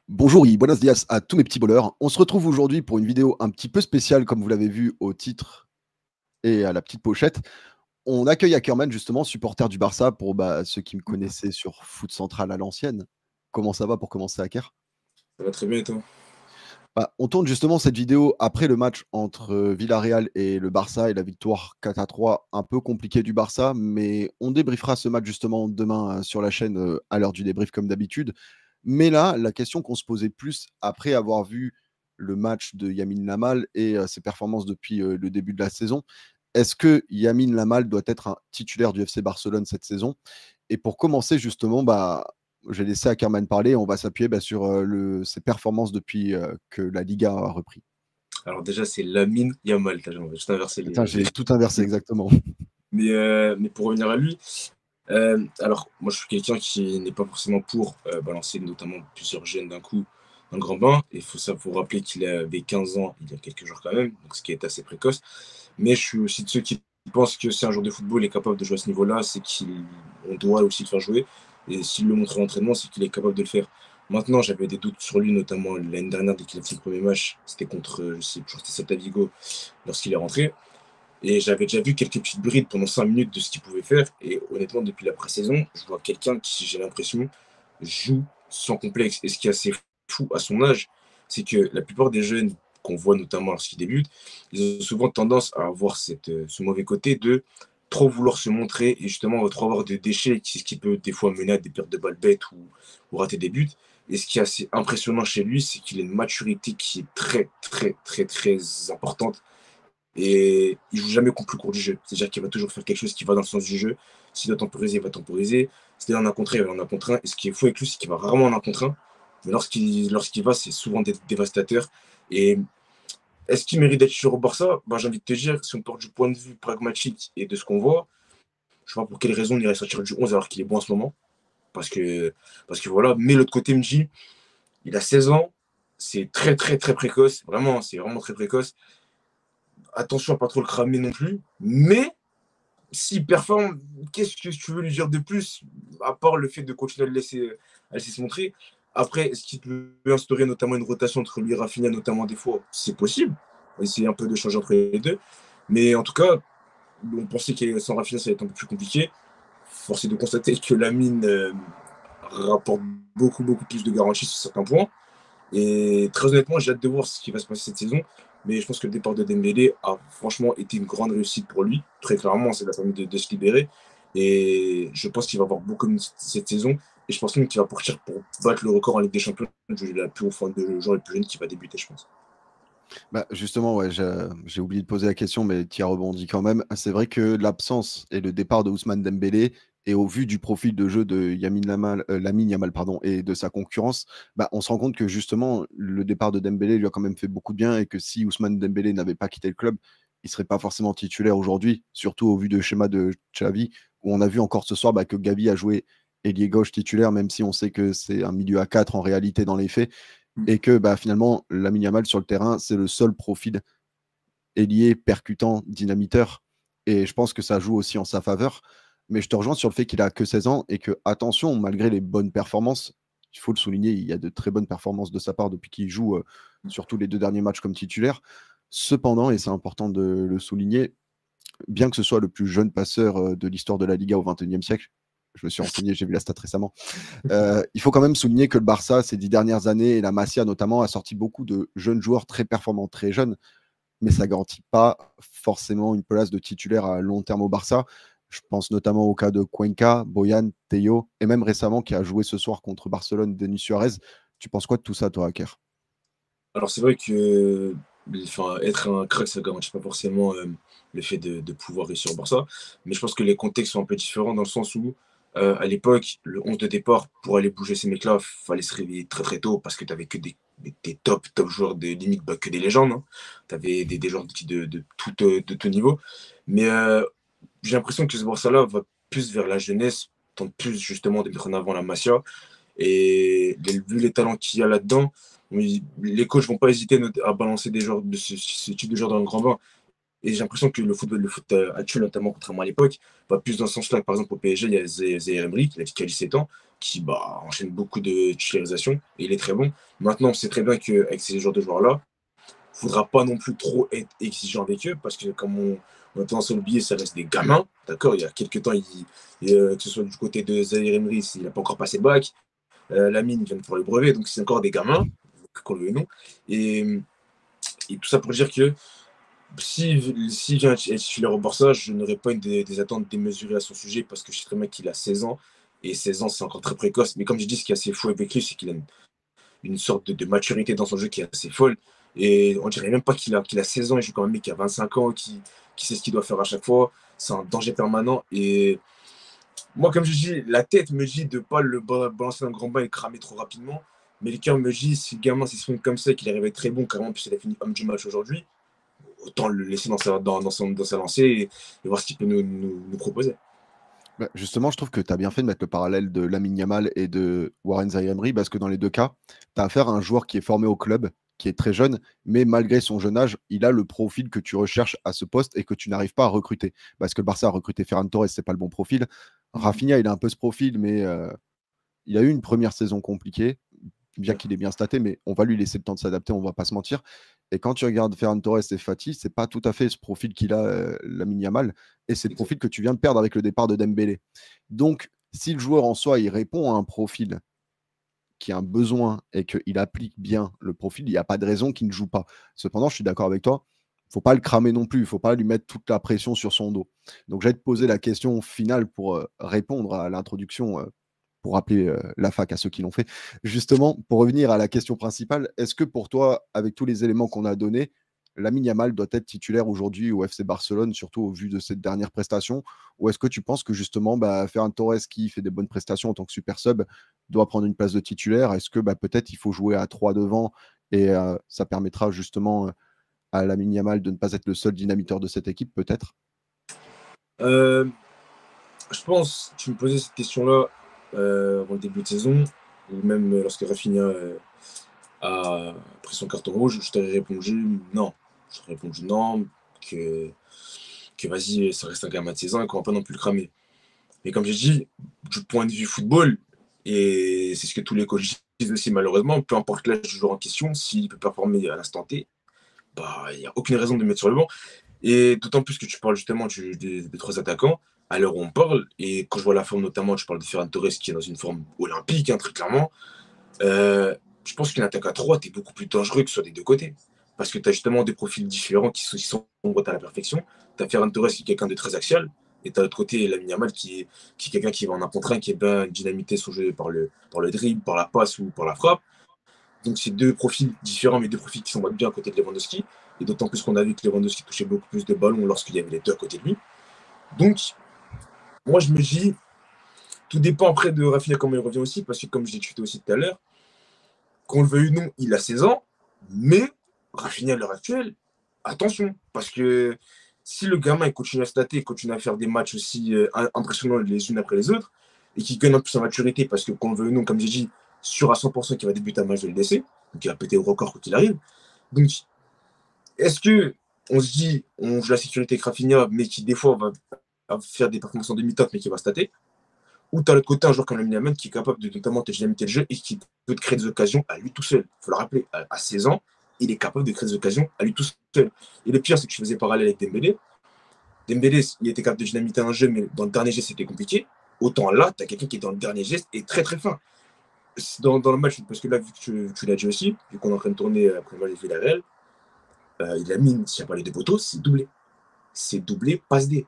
Bonjour y buenos días à tous mes petits bowlers. On se retrouve aujourd'hui pour une vidéo un petit peu spéciale, comme vous l'avez vu au titre et à la petite pochette. On accueille Ackerman, justement, supporter du Barça, pour ceux qui me connaissaient sur Foot Central à l'ancienne. Comment ça va pour commencer, Acker? Ça va très bien et toi? On tourne justement cette vidéo après le match entre Villarreal et le Barça et la victoire 4-3, un peu compliquée du Barça, mais on débriefera ce match justement demain sur la chaîne à l'heure du débrief comme d'habitude. Mais là, la question qu'on se posait plus après avoir vu le match de Yamin Lamal et ses performances depuis le début de la saison, est-ce que Yamin Lamal doit être un titulaire du FC Barcelone cette saison? Et pour commencer justement, j'ai laissé Ackerman parler. On va s'appuyer sur ses performances depuis que la Liga a repris. Alors déjà, c'est Lamine Yamal, j'ai juste inversé Putain, les... j'ai tout inversé exactement. Mais pour revenir à lui, alors moi je suis quelqu'un qui n'est pas forcément pour balancer notamment plusieurs jeunes d'un coup dans le grand bain. Il faut rappeler qu'il avait 15 ans il y a quelques jours quand même, donc ce qui est assez précoce. Mais je suis aussi de ceux qui pensent que si un joueur de football est capable de jouer à ce niveau-là, c'est qu'on doit aussi le faire jouer. Et s'il le montre en entraînement, c'est qu'il est capable de le faire. Maintenant, j'avais des doutes sur lui, notamment l'année dernière, dès qu'il a fait le premier match. C'était contre, je sais plus, c'était Celta Vigo, lorsqu'il est rentré. Et j'avais déjà vu quelques petites brides pendant 5 minutes de ce qu'il pouvait faire. Et honnêtement, depuis la pré-saison, je vois quelqu'un qui, j'ai l'impression, joue sans complexe. Et ce qui est assez fou à son âge, c'est que la plupart des jeunes qu'on voit notamment lorsqu'ils débutent, ils ont souvent tendance à avoir ce mauvais côté de trop vouloir se montrer et justement trop avoir des déchets, ce qui peut des fois mener à des pertes de balles bêtes ou rater des buts. Et ce qui est assez impressionnant chez lui, c'est qu'il a une maturité qui est très, très, très, très importante et il joue jamais contre le cours du jeu. C'est-à-dire qu'il va toujours faire quelque chose qui va dans le sens du jeu. S'il doit temporiser, il va temporiser. S'il est en un contre un, il va en un contre un. Et ce qui est fou avec lui, c'est qu'il va rarement en un contre un. Mais lorsqu'il va, c'est souvent dévastateur. Et est-ce qu'il mérite d'être sur au Barça? J'ai envie de te dire, si on part du point de vue pragmatique et de ce qu'on voit, je ne sais pas pour quelle raison on irait sortir du 11 alors qu'il est bon en ce moment. Parce que, parce que voilà. Mais l'autre côté me dit, il a 16 ans, c'est très, très, très précoce. Vraiment, c'est vraiment très précoce. Attention à pas trop le cramer non plus. Mais s'il performe, qu'est-ce que tu veux lui dire de plus, à part le fait de continuer à le laisser se montrer. Après, est-ce qu'il peut instaurer notamment une rotation entre lui et Rafinha, notamment des fois? C'est possible. On va essayer un peu de changer entre les deux. Mais en tout cas, on pensait que sans Rafinha, ça allait être un peu plus compliqué. Force est de constater que Lamine rapporte beaucoup, beaucoup plus de garanties sur certains points. Et très honnêtement, j'ai hâte de voir ce qui va se passer cette saison. Mais je pense que le départ de Dembélé a franchement été une grande réussite pour lui. Très clairement, ça lui a permis de se libérer. Et je pense qu'il va avoir beaucoup de minutes cette saison. Et je pense même qu'il va partir pour battre le record en Ligue des Champions la plus enfin, de joueur le plus jeune qui va débuter, je pense. Justement, ouais, j'ai oublié de poser la question, mais tu y as rebondi quand même. C'est vrai que l'absence et le départ de Ousmane Dembélé, et au vu du profil de jeu de Lamine Yamal, pardon, et de sa concurrence, on se rend compte que justement, le départ de Dembélé lui a quand même fait beaucoup de bien et que si Ousmane Dembélé n'avait pas quitté le club, il serait pas forcément titulaire aujourd'hui, surtout au vu du schéma de Xavi, où on a vu encore ce soir que Gavi a joué ailier gauche titulaire, même si on sait que c'est un milieu à 4 en réalité dans les faits et que finalement, Lamine Yamal sur le terrain, c'est le seul profil ailier, percutant, dynamiteur. Et je pense que ça joue aussi en sa faveur. Mais je te rejoins sur le fait qu'il a que 16 ans et que, attention, malgré les bonnes performances, il faut le souligner, il y a de très bonnes performances de sa part depuis qu'il joue, surtout les 2 derniers matchs comme titulaire. Cependant, et c'est important de le souligner, bien que ce soit le plus jeune passeur de l'histoire de la Liga au XXIe siècle, je me suis renseigné, j'ai vu la stat récemment, il faut quand même souligner que le Barça, ces 10 dernières années, et la Masia notamment, a sorti beaucoup de jeunes joueurs très performants, très jeunes, mais ça ne garantit pas forcément une place de titulaire à long terme au Barça. Je pense notamment au cas de Cuenca, Boyan, Teo, et même récemment qui a joué ce soir contre Barcelone, Denis Suarez. Tu penses quoi de tout ça, toi, Hacker? Alors c'est vrai que enfin, être un crack, ça ne garantit pas forcément le fait de pouvoir réussir au Barça. Mais je pense que les contextes sont un peu différents dans le sens où, à l'époque, le 11 de départ, pour aller bouger ces mecs-là, il fallait se réveiller très très tôt parce que tu n'avais que des top joueurs, de limite que des légendes. Hein. Tu avais des joueurs de tout niveau. Mais j'ai l'impression que ce Barça-là va plus vers la jeunesse, tente plus justement de mettre en avant la Masia. Et vu les talents qu'il y a là-dedans, oui, les coachs vont pas hésiter à balancer des joueurs de ce type de joueurs dans le grand bain. Et j'ai l'impression que le foot actuel, notamment contrairement à l'époque, va plus dans ce sens-là. Par exemple, au PSG, il y a Zaïre Emery, qui a 17 ans. qui enchaîne beaucoup de titularisations et il est très bon. Maintenant, on sait très bien qu'avec ces genres de joueurs-là, il ne faudra pas non plus trop être exigeant avec eux parce que, comme on a tendance à l'oublier, ça reste des gamins. D'accord. Il y a quelques temps, que ce soit du côté de Zahir Emery, il n'a pas encore passé le bac. Lamine vient de faire le brevet, donc c'est encore des gamins, qu'on le veuille ou non. Et tout ça pour dire que si vient être titulaire au Barça, je n'aurais pas des attentes démesurées à son sujet parce que je sais très bien qu'il a 16 ans. Et 16 ans, c'est encore très précoce. Mais comme je dis, ce qui est assez fou avec lui, c'est qu'il a une sorte de maturité dans son jeu qui est assez folle. Et on dirait même pas qu'il a 16 ans, il joue comme un mec qui a 25 ans, qui sait ce qu'il doit faire à chaque fois. C'est un danger permanent. Et moi, comme je dis, la tête me dit de ne pas le balancer dans le grand bain et le cramer trop rapidement. Mais le cœur me dit, si le gamin s'exprime comme ça, qu'il arrive à être très bon, carrément, puisqu'il a fini homme du match aujourd'hui, autant le laisser dans sa lancée et voir ce qu'il peut nous proposer. Bah, justement, je trouve que tu as bien fait de mettre le parallèle de Lamine Yamal et de Warren Zaïre-Emery parce que dans les deux cas, tu as affaire à un joueur qui est formé au club, qui est très jeune, mais malgré son jeune âge, il a le profil que tu recherches à ce poste et que tu n'arrives pas à recruter. Parce que le Barça a recruté Ferran Torres, c'est pas le bon profil. Rafinha, il a un peu ce profil, mais il a eu une première saison compliquée, bien Ouais. qu'il ait bien staté, mais on va lui laisser le temps de s'adapter, on va pas se mentir. Et quand tu regardes Ferran Torres et Fati, c'est pas tout à fait ce profil qu'il a, Lamine Yamal, et c'est le Exact. profil que tu viens de perdre avec le départ de Dembélé. Donc, si le joueur en soi, il répond à un profil qui a un besoin et qu'il applique bien le profil, il n'y a pas de raison qu'il ne joue pas. Cependant, je suis d'accord avec toi, il ne faut pas le cramer non plus, il ne faut pas lui mettre toute la pression sur son dos. Donc, je vais te poser la question finale pour répondre à l'introduction, pour rappeler la fac à ceux qui l'ont fait. Justement, pour revenir à la question principale, est-ce que pour toi, avec tous les éléments qu'on a donnés, Lamine Yamal doit être titulaire aujourd'hui au FC Barcelone, surtout au vu de cette dernière prestation? Ou est-ce que tu penses que justement, Ferran Torres, qui fait des bonnes prestations en tant que super sub, doit prendre une place de titulaire? Est-ce que peut-être il faut jouer à 3 devant et ça permettra justement à Lamine Yamal de ne pas être le seul dynamiteur de cette équipe, peut-être? Euh, je pense que tu me posais cette question-là avant le début de saison, ou même lorsque Rafinha a pris son carton rouge, je t'aurais répondu non. Je t'aurais répondu non, que, que vas-y, ça reste un gamin de 16 ans et qu'on va pas non plus le cramer. Mais comme j'ai dit, du point de vue football, et c'est ce que tous les coachs disent aussi malheureusement, peu importe l'âge du joueur en question, s'il peut performer à l'instant T, il n'y a aucune raison de le mettre sur le banc. Et d'autant plus que tu parles justement des trois attaquants, à l'heure où on parle, et quand je vois la forme notamment, tu parles de Ferran Torres qui est dans une forme olympique, hein, très clairement, euh, je pense qu'une attaque à 3, tu es beaucoup plus dangereux que sur les deux côtés. Parce que tu as justement des profils différents qui sont à la perfection. Tu as Ferran Torres qui est quelqu'un de très axial, et tu as de l'autre côté Lamine Yamal qui est quelqu'un qui va en un contre un, qui est bien dynamité son jeu par le dribble, par la passe ou par la frappe. Donc c'est deux profils différents, mais deux profils qui s'emboîtent bien à côté de Lewandowski. Et d'autant plus qu'on a vu que Lewandowski touchait beaucoup plus de ballons lorsqu'il y avait les deux à côté de lui. Donc, moi, je me dis, tout dépend après de Rafinha comment il revient aussi, parce que comme je l'ai tweeté aussi tout à l'heure, qu'on le veuille ou non, il a 16 ans, mais Rafinha à l'heure actuelle, attention, parce que si le gamin il continue à stater, il continue à faire des matchs aussi impressionnants les unes après les autres, et qu'il gagne en plus en maturité, parce que qu'on le veuille ou non, comme j'ai dit, sûr à 100% qu'il va débuter un match de LDC, donc il va péter le record quoi qu'il arrive. Donc, est-ce que on se dit, on joue la sécurité avec Rafinha, mais qui des fois va faire des performances en demi-top, mais qui va stater? Ou tu as le côté un joueur comme Lamine Yamal qui est capable de notamment te dynamiter le jeu et qui peut te créer des occasions à lui tout seul. Il faut le rappeler, à 16 ans, il est capable de créer des occasions à lui tout seul. Et le pire, c'est que je faisais parallèle avec Dembélé. Dembélé, il était capable de dynamiter un jeu, mais dans le dernier geste, c'était compliqué. Autant là, tu as quelqu'un qui est dans le dernier geste et très très fin. Dans le match, parce que là, vu que tu l'as dit aussi, vu qu'on est en train de tourner après le match de Villarreal, il a mis, s'il n'y a pas les deux poteaux, c'est doublé. C'est doublé, passe D.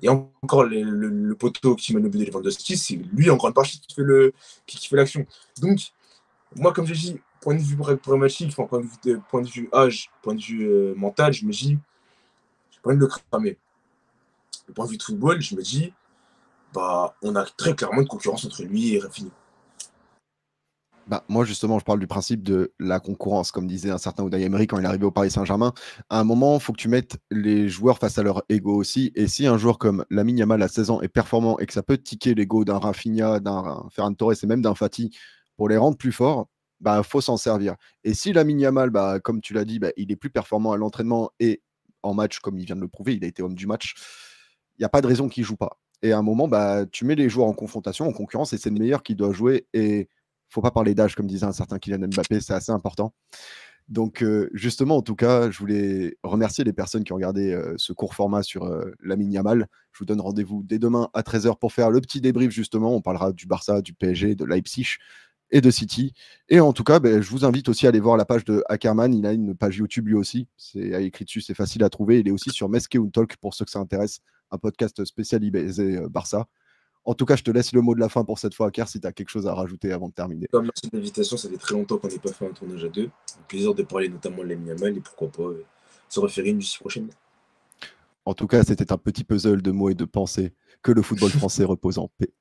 Et encore, le poteau qui mène le but de Lewandowski, c'est lui en grande partie qui fait l'action. Donc, moi, comme je dis, point de vue pragmatique, enfin, point de vue âge, point de vue mental, je me dis, j'ai pas envie de le cramer. Le point de vue de football, je me dis, on a très clairement une concurrence entre lui et Rafinha. Moi, justement, je parle du principe de la concurrence, comme disait un certain Unai Emery quand il est arrivé au Paris Saint-Germain. À un moment, il faut que tu mettes les joueurs face à leur ego aussi. Et si un joueur comme Lamine Yamal à 16 ans est performant et que ça peut ticker l'ego d'un Rafinha, d'un Ferran Torres et même d'un Fati pour les rendre plus forts, faut s'en servir. Et si Lamine Yamal, comme tu l'as dit, il est plus performant à l'entraînement et en match, comme il vient de le prouver, il a été homme du match, il n'y a pas de raison qu'il ne joue pas. Et à un moment, bah, tu mets les joueurs en confrontation, en concurrence, et c'est le meilleur qui doit jouer. Et faut pas parler d'âge, comme disait un certain Kylian Mbappé, c'est assez important. Donc, justement, en tout cas, je voulais remercier les personnes qui ont regardé ce court format sur Lamine Yamal. Je vous donne rendez-vous dès demain à 13h pour faire le petit débrief, justement. On parlera du Barça, du PSG, de Leipzig et de City. Et en tout cas, ben, je vous invite aussi à aller voir la page de Ackerman. Il a une page YouTube lui aussi. C'est écrit dessus, c'est facile à trouver. Il est aussi sur Meske Talk pour ceux que ça intéresse, un podcast spécialisé Barça. En tout cas, je te laisse le mot de la fin pour cette fois, Aker, si tu as quelque chose à rajouter avant de terminer. Merci de l'invitation, ça fait très longtemps qu'on n'ait pas fait un tournage à deux. Un plaisir de parler notamment de Lamine Yamal et pourquoi pas se référer une d'ici prochaine. En tout cas, c'était un petit puzzle de mots et de pensées. Que le football français repose en paix.